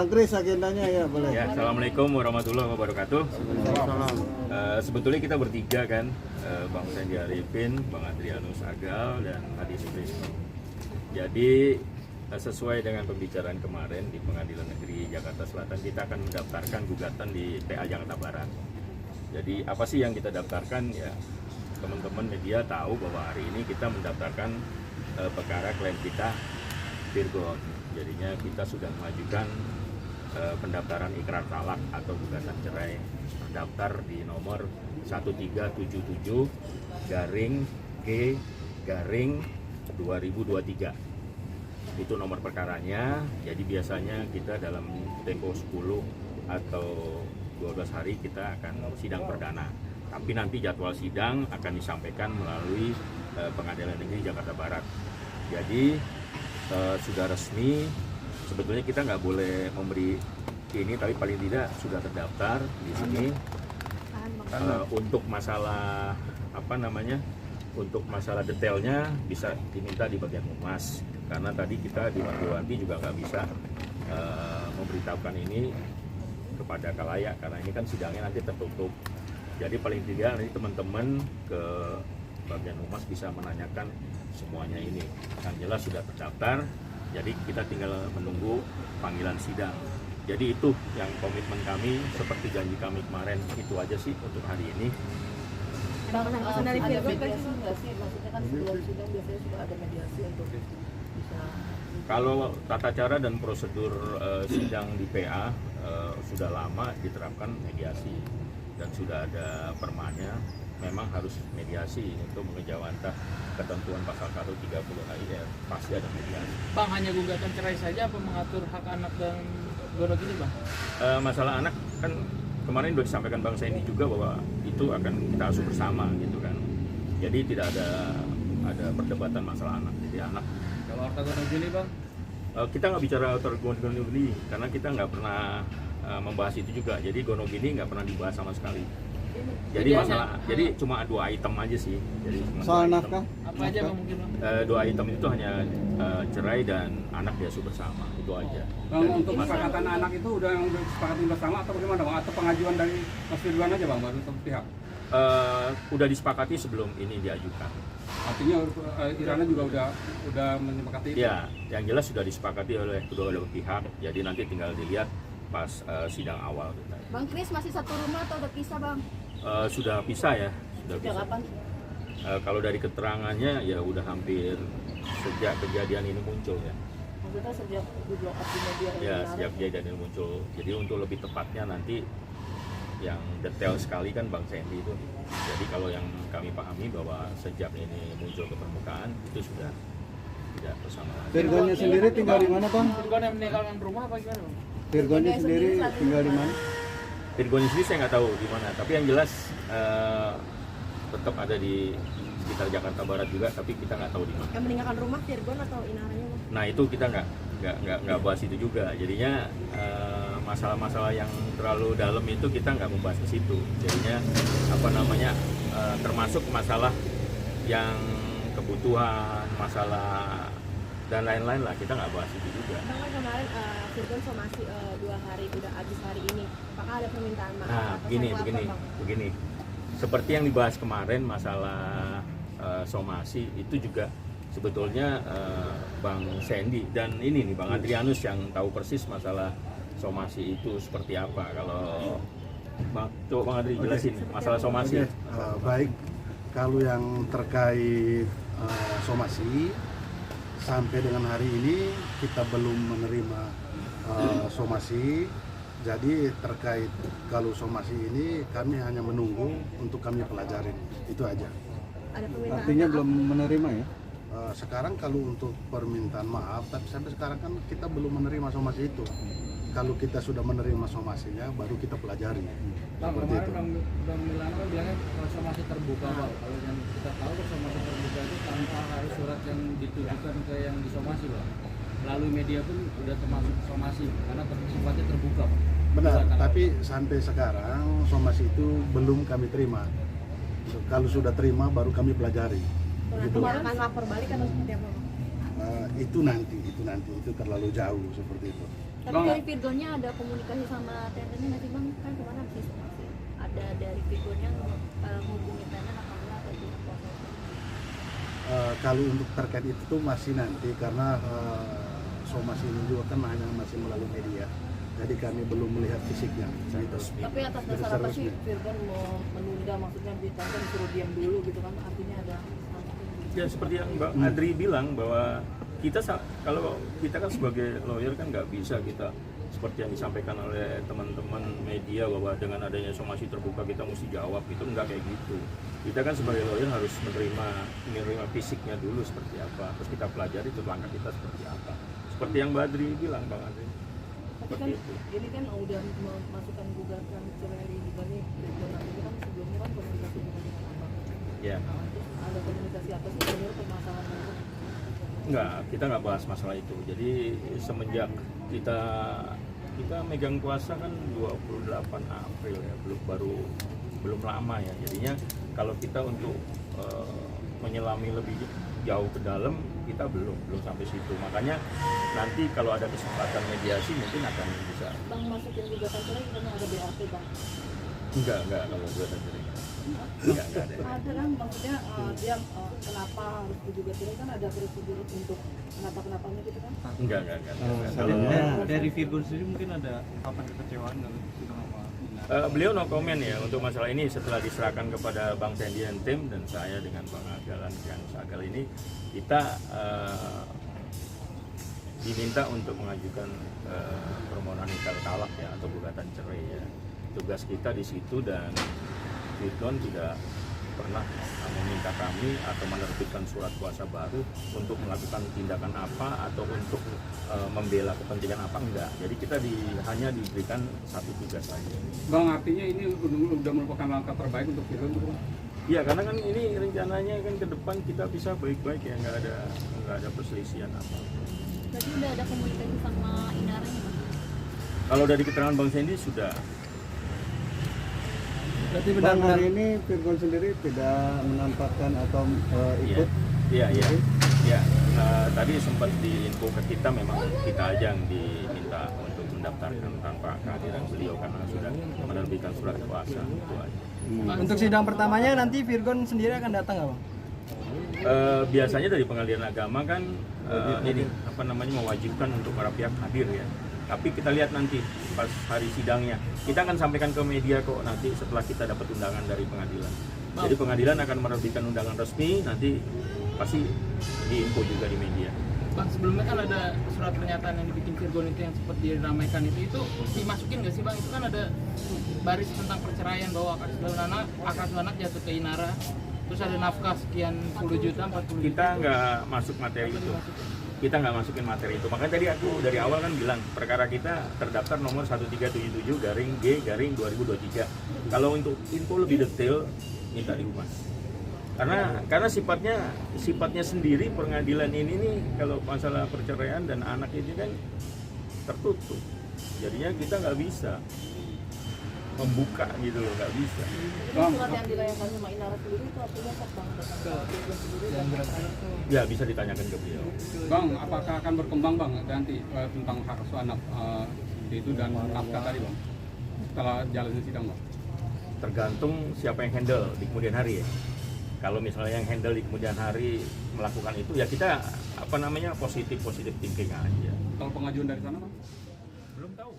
Bang Kris agendanya ya boleh. Ya, Assalamualaikum warahmatullahi wabarakatuh. Sebetulnya kita bertiga kan, Bang Sandy Arifin, Bang Adrianus Agal, dan Adi Sutrisno. Jadi sesuai dengan pembicaraan kemarin di Pengadilan Negeri Jakarta Selatan, kita akan mendaftarkan gugatan di PA Jakarta Barat. Jadi apa sih yang kita daftarkan? Ya, teman-teman media tahu bahwa hari ini kita mendaftarkan perkara klien kita Virgon. Jadinya kita sudah mengajukan pendaftaran ikrar talak atau gugatan cerai, terdaftar di nomor 1377-G-2023. Itu nomor perkaranya. Jadi biasanya kita dalam tempo 10 atau 12 hari kita akan sidang perdana. Tapi nanti jadwal sidang akan disampaikan melalui Pengadilan Negeri Jakarta Barat. Jadi sudah resmi. Sebetulnya kita nggak boleh memberi ini, tapi paling tidak sudah terdaftar di sini. Untuk masalah untuk masalah detailnya bisa diminta di bagian humas, karena tadi kita di wanti-wanti juga nggak bisa memberitahukan ini kepada khalayak, karena ini kan sidangnya nanti tertutup. Jadi paling tidak nanti teman-teman ke bagian humas bisa menanyakan semuanya ini. Yang jelas sudah terdaftar, jadi kita tinggal menunggu panggilan sidang. Jadi itu yang komitmen kami, seperti janji kami kemarin, itu aja sih untuk hari ini. Bang, Ada mediasi nggak sih? Maksudnya kan sebelum sidang biasanya sudah ada mediasi untuk bisa. Kalau tata cara dan prosedur sidang di PA sudah lama diterapkan mediasi dan sudah ada permanya, memang harus mediasi untuk mengejawantah ketentuan pasal 130 HIR, pasti ada mediasi. Bang, hanya gugatan cerai saja apa mengatur hak anak dan gonogini, Bang? Masalah anak kan kemarin sudah disampaikan Bang Sandy juga bahwa itu akan kita asuh bersama gitu kan. Jadi tidak ada perdebatan masalah anak. Jadi anak. Kalau harta gonogini, Bang? Kita nggak bicara gonogini karena kita nggak pernah membahas itu juga. Jadi gonogini nggak pernah dibahas sama sekali. Jadi jadi cuma 2 item aja sih. Jadi Soal nafkah? Apa aja, Bang, mungkin, Bang? 2 item itu hanya cerai dan anak diasuh bersama, itu aja. Bang, untuk kesepakatan anak itu udah disepakati bersama atau bagaimana, Bang? Atau pengajuan dari Mas Ridwan aja, Bang, baru satu pihak? Udah disepakati sebelum ini diajukan. Artinya Irana juga udah menyepakati itu? Ya, yang jelas sudah disepakati oleh kedua belah pihak. Jadi nanti tinggal dilihat pas sidang awal. Bang Kris masih satu rumah atau udah pisah, Bang? Sudah pisah ya, sudah Sejak pisah. kapan? Kalau dari keterangannya ya udah hampir sejak kejadian ini muncul ya. Maksudnya sejak di blow up di media. Ya, sejak kejadian ini muncul. Jadi untuk lebih tepatnya nanti yang detail sekali kan Bang Sandy itu. Jadi kalau yang kami pahami bahwa sejak ini muncul ke permukaan itu sudah tidak bersama lagi. Virgonnya sendiri tinggal di mana, Bang? Virgon yang meninggalkan rumah apa gimana, Bang? Virgonnya sendiri tinggal di mana? Virgon sendiri saya nggak tahu di mana, tapi yang jelas tetap ada di sekitar Jakarta Barat juga, tapi kita nggak tahu di mana. Yang meninggalkan rumah Virgon atau inaranya, Bang? Nah itu kita nggak bahas itu juga. Jadinya masalah-masalah yang terlalu dalam itu kita nggak membahas ke situ. Jadinya termasuk masalah yang kebutuhan, masalah dan lain-lain lah, kita nggak bahas itu juga. Bang, kan kemarin Virgon somasi 2 hari udah habis hari ini. Apakah ada permintaan maaf? Nah, atau begini. satu apa, Bang? Seperti yang dibahas kemarin masalah somasi itu juga sebetulnya Bang Sandy dan ini nih Bang Adrianus yang tahu persis masalah somasi itu seperti apa. Kalau coba Bang Adri jelasin masalah somasi. Baik, kalau yang terkait somasi sampai dengan hari ini kita belum menerima somasi. Jadi terkait kalau somasi ini kami hanya menunggu untuk kami pelajarin, itu aja. Ada permintaan Artinya maaf? belum menerima ya? Sekarang kalau untuk permintaan maaf, tapi sampai sekarang kan kita belum menerima somasi itu. Kalau kita sudah menerima somasinya, baru kita pelajari. Bang, Seperti itu. kemarin Bang Milano kan bilangnya somasi terbuka, Bang. Kalau yang kita tahu kan somasi terbuka itu tanpa harus surat yang ditujukan ke yang disomasi, Bang. Melalui media pun udah termasuk somasi karena sifatnya terbuka, Bang. Benar, tapi sampai sekarang somasi itu belum kami terima. Kalau sudah terima, baru kami pelajari. Begitu. Kemarin akan lapor balik atau seperti apa, Bang? Itu nanti itu terlalu jauh seperti itu. Tapi Bang, dari Virgonnya ada komunikasi sama tendennya nggak sih bang? Kan kemana habis masih ada dari Virgonnya menghubungi tenen atau enggak atau tidak kuasa hukum? Kalau untuk terkait itu tuh masih nanti karena somasi ini juga kan hanya masih melalui media, jadi kami belum melihat fisiknya gitu. Tapi atas Jadi dasar apa sih seharusnya. Virgon mau menunda, maksudnya ditanya disuruh diam dulu gitu kan, artinya ada Ya seperti yang Mbak Adri bilang bahwa kalau kita kan sebagai lawyer kan nggak bisa kita seperti yang disampaikan oleh teman-teman media bahwa dengan adanya somasi terbuka kita mesti jawab, itu nggak kayak gitu. Kita kan sebagai lawyer harus menerima fisiknya dulu seperti apa, terus kita pelajari itu langkah kita seperti apa. Seperti yang Mbak Adri bilang, Bang Adri. tapi kan ini kan udah memasukkan gugatan cerai juga nih Virgon, itu kan sebelumnya kan komunikasi dengan abang. Ya, Terus ada komunikasi apa sih sebenarnya permasalahan itu? nggak, kita nggak bahas masalah itu. Jadi semenjak kita megang kuasa kan 28 April ya, belum lama ya. Jadinya kalau kita untuk menyelami lebih jauh ke dalam, kita belum sampai situ. Makanya nanti kalau ada kesempatan mediasi mungkin akan bisa. Bang masukin gugatan cerai karena ada BAP bang. Enggak kalau gue tadi. Enggak ada. Ada kan maksudnya dia kenapa harus digugat cerai, kan ada prosedur untuk kenapanya gitu kan? Enggak. Kalau Dari Virgon sendiri mungkin ada ungkapan kekecewaan dan beliau no comment ya untuk masalah ini setelah diserahkan kepada Bang Sandy dan tim dan saya dengan Bang Agalan dan Sagal ini, kita diminta untuk mengajukan permohonan iqrar talak ya atau gugatan cerai ya. Tugas kita di situ, dan Virgon tidak pernah meminta kami atau menerbitkan surat kuasa baru untuk melakukan tindakan apa atau untuk membela kepentingan apa, enggak. Jadi kita hanya diberikan satu tugas saja. Bang, artinya ini udah merupakan langkah terbaik untuk Virgon, Bang? Iya, karena kan ini rencananya kan ke depan kita bisa baik-baik ya, nggak ada perselisihan apa. Berarti udah ada komunikasi sama Inara nih bang? Kalau dari keterangan Bang Sandy sudah. berarti Bang, hari ini Virgon sendiri tidak menampakkan atau ikut. Iya. Tadi sempat diinfo ke kita, memang kita aja yang diminta untuk mendaftarkan tanpa kehadiran beliau karena sudah menerbitkan surat kuasa itu aja. Untuk sidang pertamanya nanti Virgon sendiri akan datang nggak bang? Biasanya dari pengadilan agama kan mewajibkan untuk para pihak hadir ya. Tapi kita lihat nanti pas hari sidangnya. Kita akan sampaikan ke media kok nanti setelah kita dapat undangan dari pengadilan. Jadi pengadilan akan menerbitkan undangan resmi, nanti pasti diinfo juga di media. Bang, sebelumnya kan ada surat pernyataan yang dibikin Virgon itu yang sempat diramaikan itu dimasukin nggak sih bang? Itu kan ada baris tentang perceraian bahwa akad anak jatuh ke Inara. Terus ada nafkah sekian 10 juta, 40 juta. Kita nggak masuk materi itu. Kita nggak masukin materi itu. Makanya tadi aku dari awal kan bilang perkara kita terdaftar nomor 1377/G/2023. Kalau untuk info lebih detail minta di humas. Karena sifatnya sendiri pengadilan ini nih kalau masalah perceraian dan anak ini kan tertutup. Jadinya kita nggak bisa membuka gitu loh, nggak bisa. Jadi surat yang dilayangkan sama Inara sendiri itu artinya kok bang datang ke Virgon sendiri dan Ya bisa ditanyakan ke beliau. Bang, apakah akan berkembang Bang nanti tentang hak asuh anak itu dan nafkah tadi Bang setelah jalannya sidang Bang? Tergantung siapa yang handle di kemudian hari ya. Kalau misalnya yang handle di kemudian hari melakukan itu ya kita positif thinking aja. Kalau pengajuan dari sana Bang? Belum tahu.